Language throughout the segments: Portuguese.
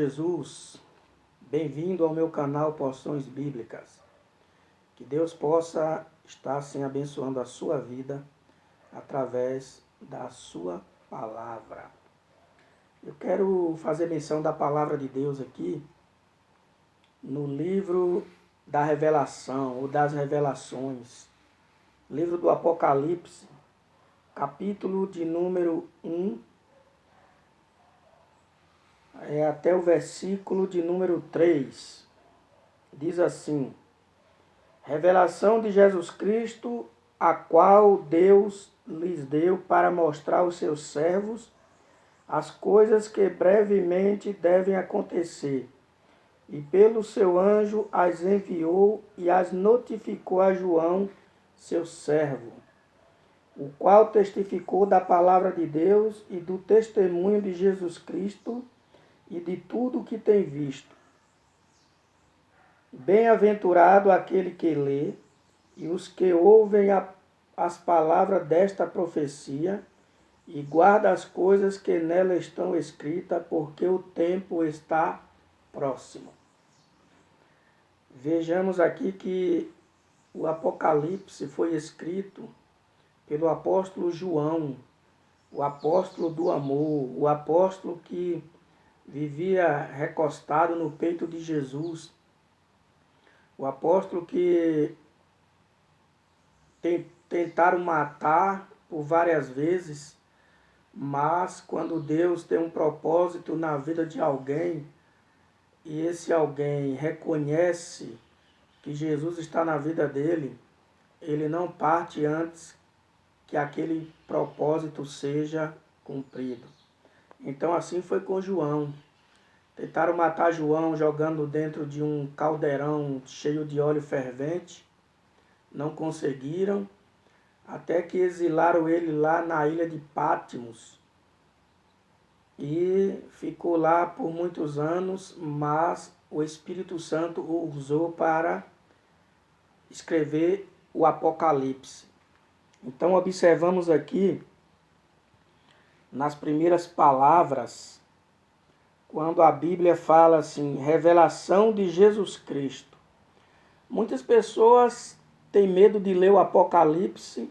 Jesus, bem-vindo ao meu canal Porções Bíblicas. Que Deus possa estar assim abençoando a sua vida através da sua palavra. Eu quero fazer menção da palavra de Deus aqui no livro da Revelação ou das Revelações, livro do Apocalipse, capítulo de número 1, até o versículo de número 3. Diz assim: revelação de Jesus Cristo, a qual Deus lhes deu para mostrar aos seus servos as coisas que brevemente devem acontecer. E pelo seu anjo as enviou e as notificou a João, seu servo, o qual testificou da palavra de Deus e do testemunho de Jesus Cristo e de tudo o que tem visto. Bem-aventurado aquele que lê e os que ouvem as palavras desta profecia e guarda as coisas que nela estão escritas, porque o tempo está próximo. Vejamos aqui que o Apocalipse foi escrito pelo apóstolo João, o apóstolo do amor, o apóstolo que vivia recostado no peito de Jesus, o apóstolo que tentaram matar por várias vezes, mas quando Deus tem um propósito na vida de alguém, e esse alguém reconhece que Jesus está na vida dele, ele não parte antes que aquele propósito seja cumprido. Então assim foi com João. Tentaram matar João jogando dentro de um caldeirão cheio de óleo fervente. Não conseguiram, até que exilaram ele lá na ilha de Patmos. E ficou lá por muitos anos, mas o Espírito Santo o usou para escrever o Apocalipse. Então observamos aqui, nas primeiras palavras, quando a Bíblia fala assim, revelação de Jesus Cristo. Muitas pessoas têm medo de ler o Apocalipse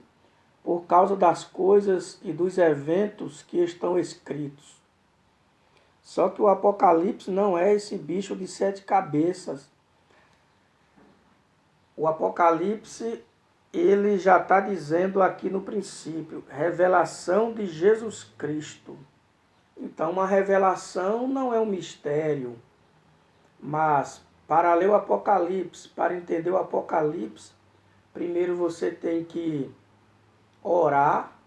por causa das coisas e dos eventos que estão escritos. Só que o Apocalipse não é esse bicho de 7 cabeças. O Apocalipse, ele já está dizendo aqui no princípio, revelação de Jesus Cristo. Então, uma revelação não é um mistério, mas para ler o Apocalipse, para entender o Apocalipse, primeiro você tem que orar,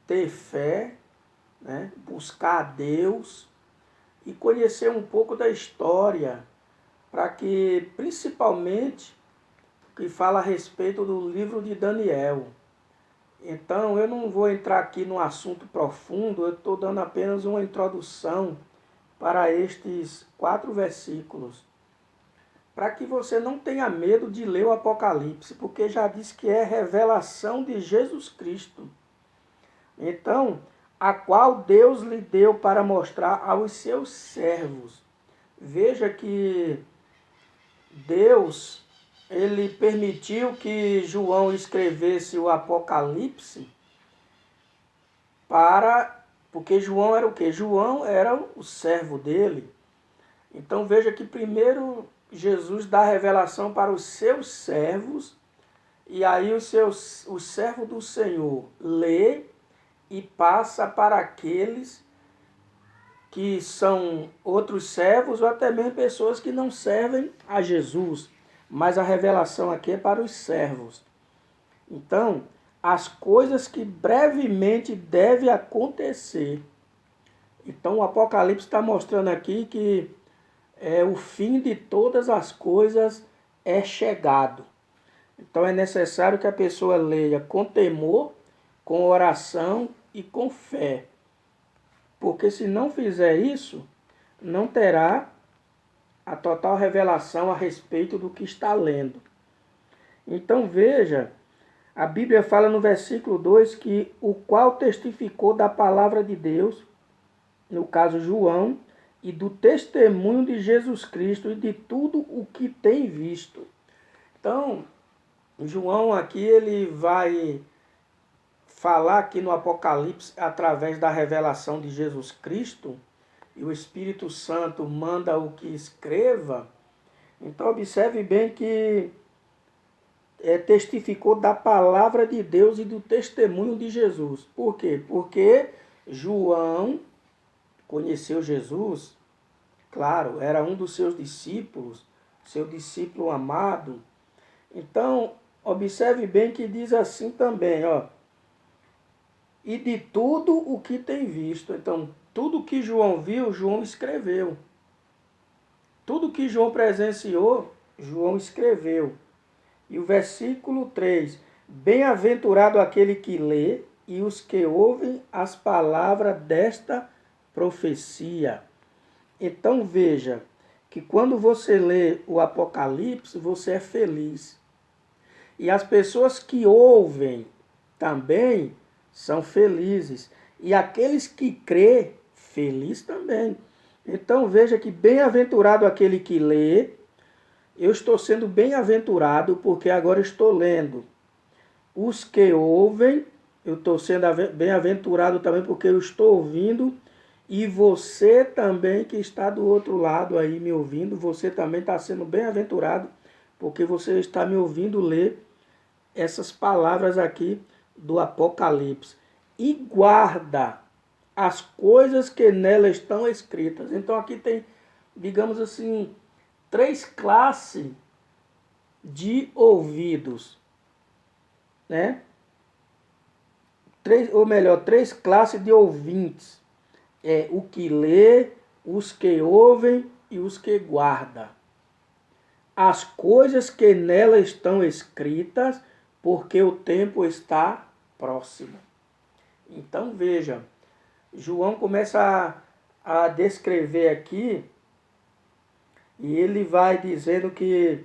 ter fé, né? Buscar a Deus e conhecer um pouco da história, para que, principalmente, que fala a respeito do livro de Daniel. Então, eu não vou entrar aqui no assunto profundo, eu estou dando apenas uma introdução para estes 4 versículos, para que você não tenha medo de ler o Apocalipse, porque já diz que é revelação de Jesus Cristo. Então, a qual Deus lhe deu para mostrar aos seus servos. Veja que Deus, ele permitiu que João escrevesse o Apocalipse porque João era o quê? João era o servo dele. Então veja que primeiro Jesus dá revelação para os seus servos, e aí o servo do Senhor lê e passa para aqueles que são outros servos, ou até mesmo pessoas que não servem a Jesus. Mas a revelação aqui é para os servos. Então, as coisas que brevemente devem acontecer. Então, o Apocalipse está mostrando aqui que o fim de todas as coisas é chegado. Então, é necessário que a pessoa leia com temor, com oração e com fé. Porque se não fizer isso, não terá a total revelação a respeito do que está lendo. Então veja, a Bíblia fala no versículo 2 que o qual testificou da palavra de Deus, no caso João, e do testemunho de Jesus Cristo e de tudo o que tem visto. Então, João aqui ele vai falar aqui no Apocalipse através da revelação de Jesus Cristo, e o Espírito Santo manda o que escreva. Então observe bem que testificou da palavra de Deus e do testemunho de Jesus. Por quê? Porque João conheceu Jesus, claro, era um dos seus discípulos, seu discípulo amado. Então, observe bem que diz assim também, ó, e de tudo o que tem visto. Então, tudo que João viu, João escreveu. Tudo que João presenciou, João escreveu. E o versículo 3, bem-aventurado aquele que lê e os que ouvem as palavras desta profecia. Então veja que quando você lê o Apocalipse, você é feliz. E as pessoas que ouvem também são felizes. E aqueles que crê, feliz também. Então veja que bem-aventurado aquele que lê. Eu estou sendo bem-aventurado porque agora estou lendo. Os que ouvem, eu estou sendo bem-aventurado também porque eu estou ouvindo. E você também que está do outro lado aí me ouvindo, você também está sendo bem-aventurado porque você está me ouvindo ler essas palavras aqui do Apocalipse. E guarda as coisas que nela estão escritas. Então aqui tem, digamos assim, 3 classes de ouvidos, né? 3 classes de ouvintes. O que lê, os que ouvem e os que guardam. As coisas que nela estão escritas, porque o tempo está próximo. Então veja, João começa a descrever aqui, e ele vai dizendo que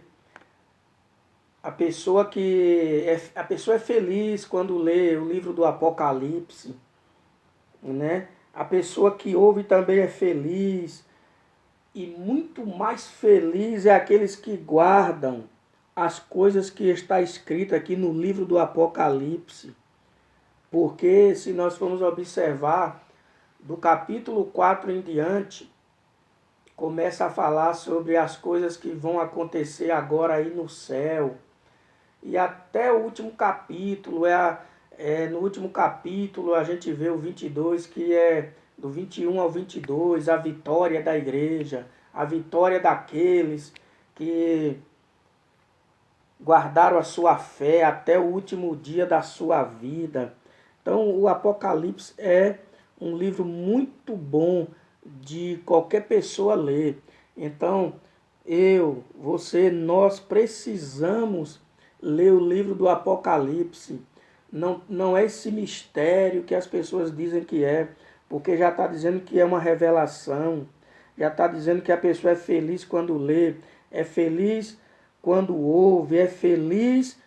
a pessoa é feliz quando lê o livro do Apocalipse, né? A pessoa que ouve também é feliz, e muito mais feliz é aqueles que guardam as coisas que está escrito aqui no livro do Apocalipse. Porque se nós formos observar, do capítulo 4 em diante, começa a falar sobre as coisas que vão acontecer agora aí no céu. E até o último capítulo, no último capítulo a gente vê o 22, que é do 21 ao 22, a vitória da igreja, a vitória daqueles que guardaram a sua fé até o último dia da sua vida. Então o Apocalipse é um livro muito bom de qualquer pessoa ler. Então você, nós precisamos ler o livro do Apocalipse. Não é esse mistério que as pessoas dizem que é, porque já está dizendo que é uma revelação, já está dizendo que a pessoa é feliz quando lê, é feliz quando ouve, é feliz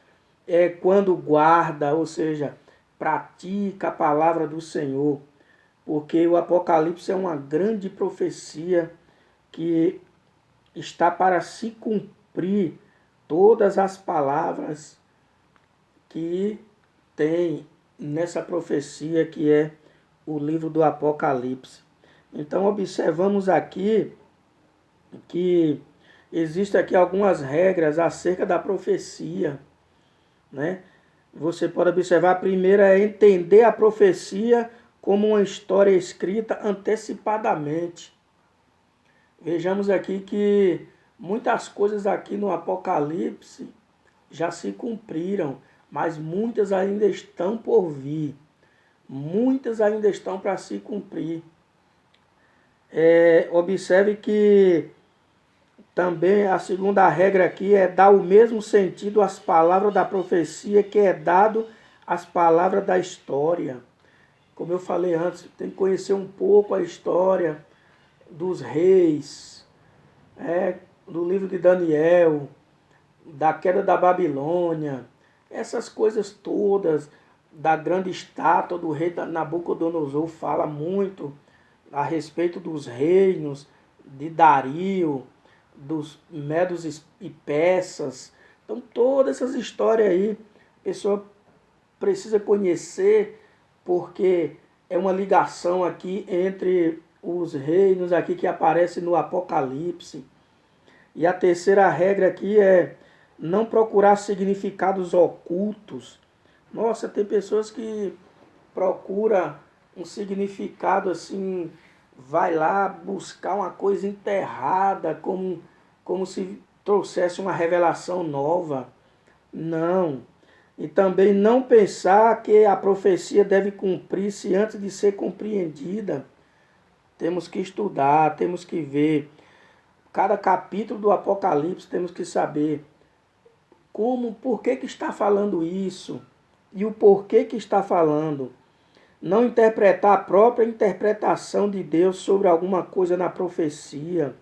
quando guarda, ou seja, pratica a palavra do Senhor. Porque o Apocalipse é uma grande profecia que está para se cumprir todas as palavras que tem nessa profecia que é o livro do Apocalipse. Então observamos aqui que existem aqui algumas regras acerca da profecia, né? Você pode observar, a primeira é entender a profecia como uma história escrita antecipadamente. Vejamos aqui que muitas coisas aqui no Apocalipse já se cumpriram, mas muitas ainda estão por vir. Muitas ainda estão para se cumprir. Observe que também a segunda regra aqui é dar o mesmo sentido às palavras da profecia que é dado às palavras da história. Como eu falei antes, tem que conhecer um pouco a história dos reis, do livro de Daniel, da queda da Babilônia, essas coisas todas, da grande estátua do rei Nabucodonosor, fala muito a respeito dos reinos, de Dario, dos Medos e Persas. Então todas essas histórias aí, a pessoa precisa conhecer, porque é uma ligação aqui entre os reinos aqui que aparece no Apocalipse. E a terceira regra aqui é não procurar significados ocultos. Nossa, tem pessoas que procuram um significado assim, vai lá buscar uma coisa enterrada, como se trouxesse uma revelação nova. Não. E também não pensar que a profecia deve cumprir-se antes de ser compreendida. Temos que estudar, temos que ver. Cada capítulo do Apocalipse temos que saber por que está falando isso e o porquê que está falando. Não interpretar a própria interpretação de Deus sobre alguma coisa na profecia.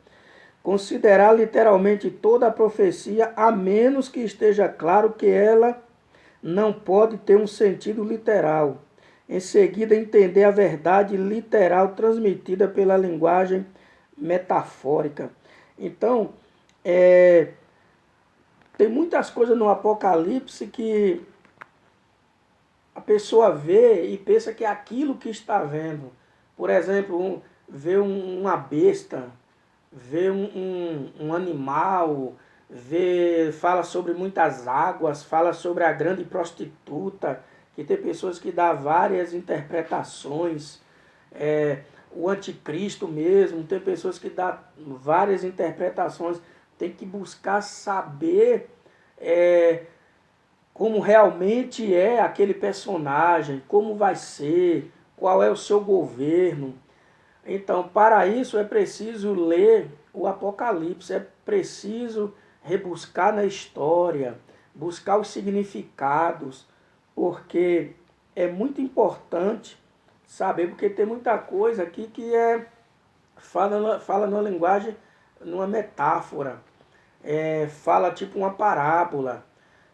Considerar literalmente toda a profecia, a menos que esteja claro que ela não pode ter um sentido literal. Em seguida, entender a verdade literal transmitida pela linguagem metafórica. Então, tem muitas coisas no Apocalipse que a pessoa vê e pensa que é aquilo que está vendo. Por exemplo, vê uma besta, vê um animal, fala sobre muitas águas, fala sobre a grande prostituta, que tem pessoas que dão várias interpretações. O anticristo mesmo, tem pessoas que dão várias interpretações. Tem que buscar saber como realmente é aquele personagem, como vai ser, qual é o seu governo. Então, para isso é preciso ler o Apocalipse, é preciso rebuscar na história, buscar os significados, porque é muito importante saber, porque tem muita coisa aqui que fala numa linguagem, numa metáfora, fala tipo uma parábola.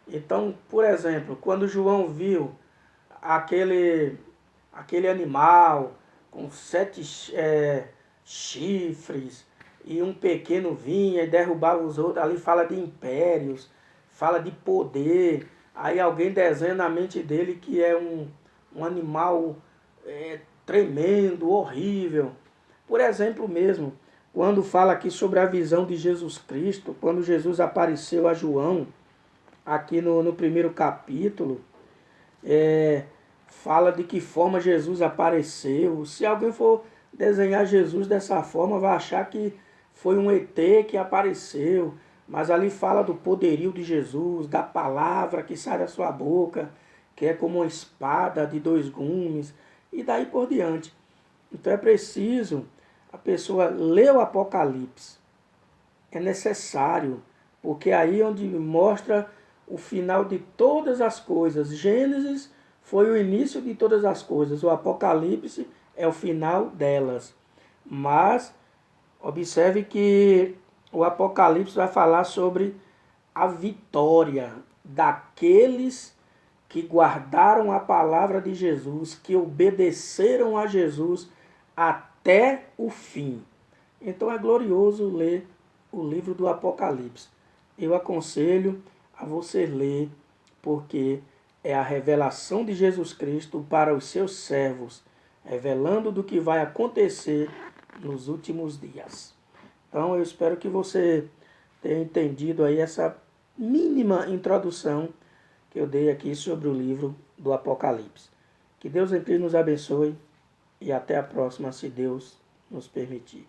Então, por exemplo, quando João viu aquele animal com 7 chifres e um pequeno vinha e derrubava os outros, ali fala de impérios, fala de poder. Aí alguém desenha na mente dele que é um animal tremendo, horrível. Por exemplo mesmo, quando fala aqui sobre a visão de Jesus Cristo, quando Jesus apareceu a João, aqui no primeiro capítulo, fala de que forma Jesus apareceu. Se alguém for desenhar Jesus dessa forma, vai achar que foi um ET que apareceu. Mas ali fala do poderio de Jesus, da palavra que sai da sua boca, que é como uma espada de 2 gumes, e daí por diante. Então é preciso a pessoa ler o Apocalipse. É necessário, porque aí é onde mostra o final de todas as coisas. Gênesis foi o início de todas as coisas. O Apocalipse é o final delas. Mas observe que o Apocalipse vai falar sobre a vitória daqueles que guardaram a palavra de Jesus, que obedeceram a Jesus até o fim. Então é glorioso ler o livro do Apocalipse. Eu aconselho a você ler, porque é a revelação de Jesus Cristo para os seus servos, revelando do que vai acontecer nos últimos dias. Então eu espero que você tenha entendido aí essa mínima introdução que eu dei aqui sobre o livro do Apocalipse. Que Deus em Cristo nos abençoe e até a próxima, se Deus nos permitir.